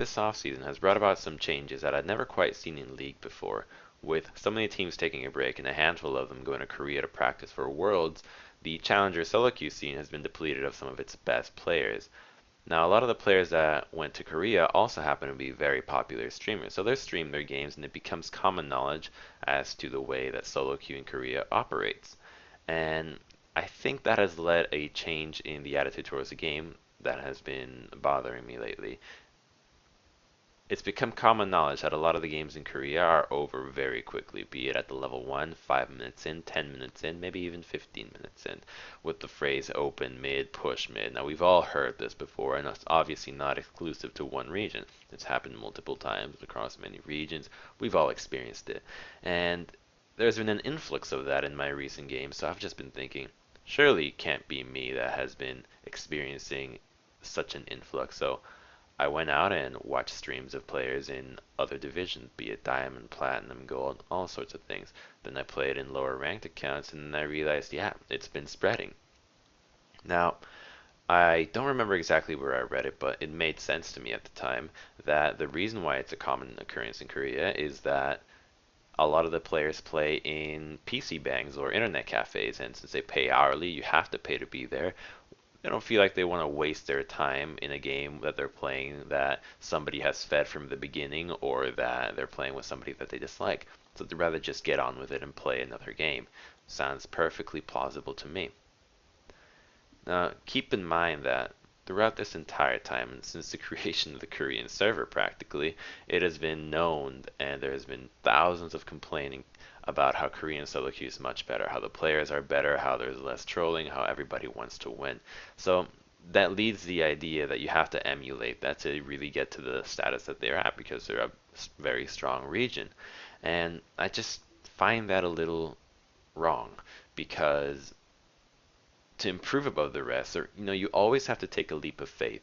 This offseason has brought about some changes that I'd never quite seen in League before. With so many teams taking a break and a handful of them going to Korea to practice for Worlds, the Challenger solo queue scene has been depleted of some of its best players. Now, a lot of the players that went to Korea also happen to be very popular streamers, so they stream their games and it becomes common knowledge as to the way that solo queue in Korea operates. And I think that has led a change in the attitude towards the game that has been bothering me lately. It's become common knowledge that a lot of the games in Korea are over very quickly, be it at the level 1, 5 minutes in, 10 minutes in, maybe even 15 minutes in, with the phrase open mid, push mid. Now, we've all heard this before, and it's obviously not exclusive to one region. It's happened multiple times across many regions. We've all experienced it. And there's been an influx of that in my recent games, so I've just been thinking, surely it can't be me that has been experiencing such an influx. So I went out and watched streams of players in other divisions, be it Diamond, Platinum, Gold, all sorts of things. Then I played in lower ranked accounts and then I realized, yeah, it's been spreading. Now, I don't remember exactly where I read it, but it made sense to me at the time that the reason why it's a common occurrence in Korea is that a lot of the players play in PC bangs or internet cafes, and since they pay hourly, you have to pay to be there. They don't feel like they want to waste their time in a game that they're playing that somebody has fed from the beginning or that they're playing with somebody that they dislike. So they'd rather just get on with it and play another game. Sounds perfectly plausible to me. Now, keep in mind that throughout this entire time, and since the creation of the Korean server practically, it has been known and there has been thousands of complaining about how Korean solo queue is much better, how the players are better, how there's less trolling, how everybody wants to win. So that leads the idea that you have to emulate that to really get to the status that they're at because they're a very strong region. And I just find that a little wrong because to improve above the rest, or you always have to take a leap of faith,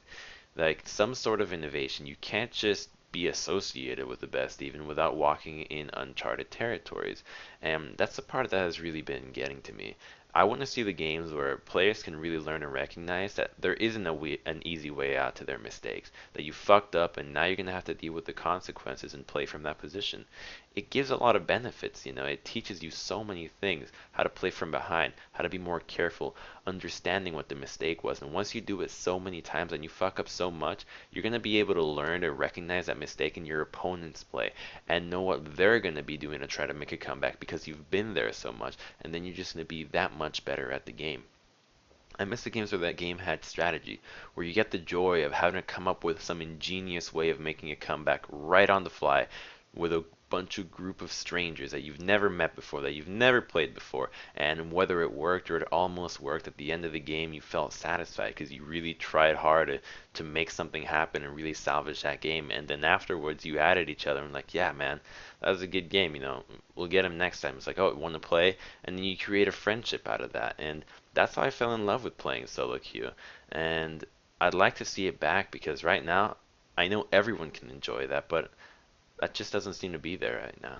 like some sort of innovation. You can't just be associated with the best even without walking in uncharted territories. And that's the part that has really been getting to me. I want to see the games where players can really learn and recognize that there isn't an easy way out to their mistakes, that you fucked up and now you're going to have to deal with the consequences and play from that position. It gives a lot of benefits, it teaches you so many things, how to play from behind, how to be more careful, understanding what the mistake was. And once you do it so many times and you fuck up so much, you're going to be able to learn to recognize that mistake in your opponent's play and know what they're going to be doing to try to make a comeback because you've been there so much. And then you're just going to be that much better at the game. I miss the games where that game had strategy, where you get the joy of having to come up with some ingenious way of making a comeback right on the fly with a bunch of group of strangers that you've never met before, that you've never played before, and whether it worked or it almost worked, at the end of the game you felt satisfied because you really tried hard to make something happen and really salvage that game. And then afterwards you added each other and like, yeah, man, that was a good game, we'll get him next time. It's like, oh, want to play? And then you create a friendship out of that. And that's how I fell in love with playing solo queue. And I'd like to see it back because right now I know everyone can enjoy that, but that just doesn't seem to be there right now.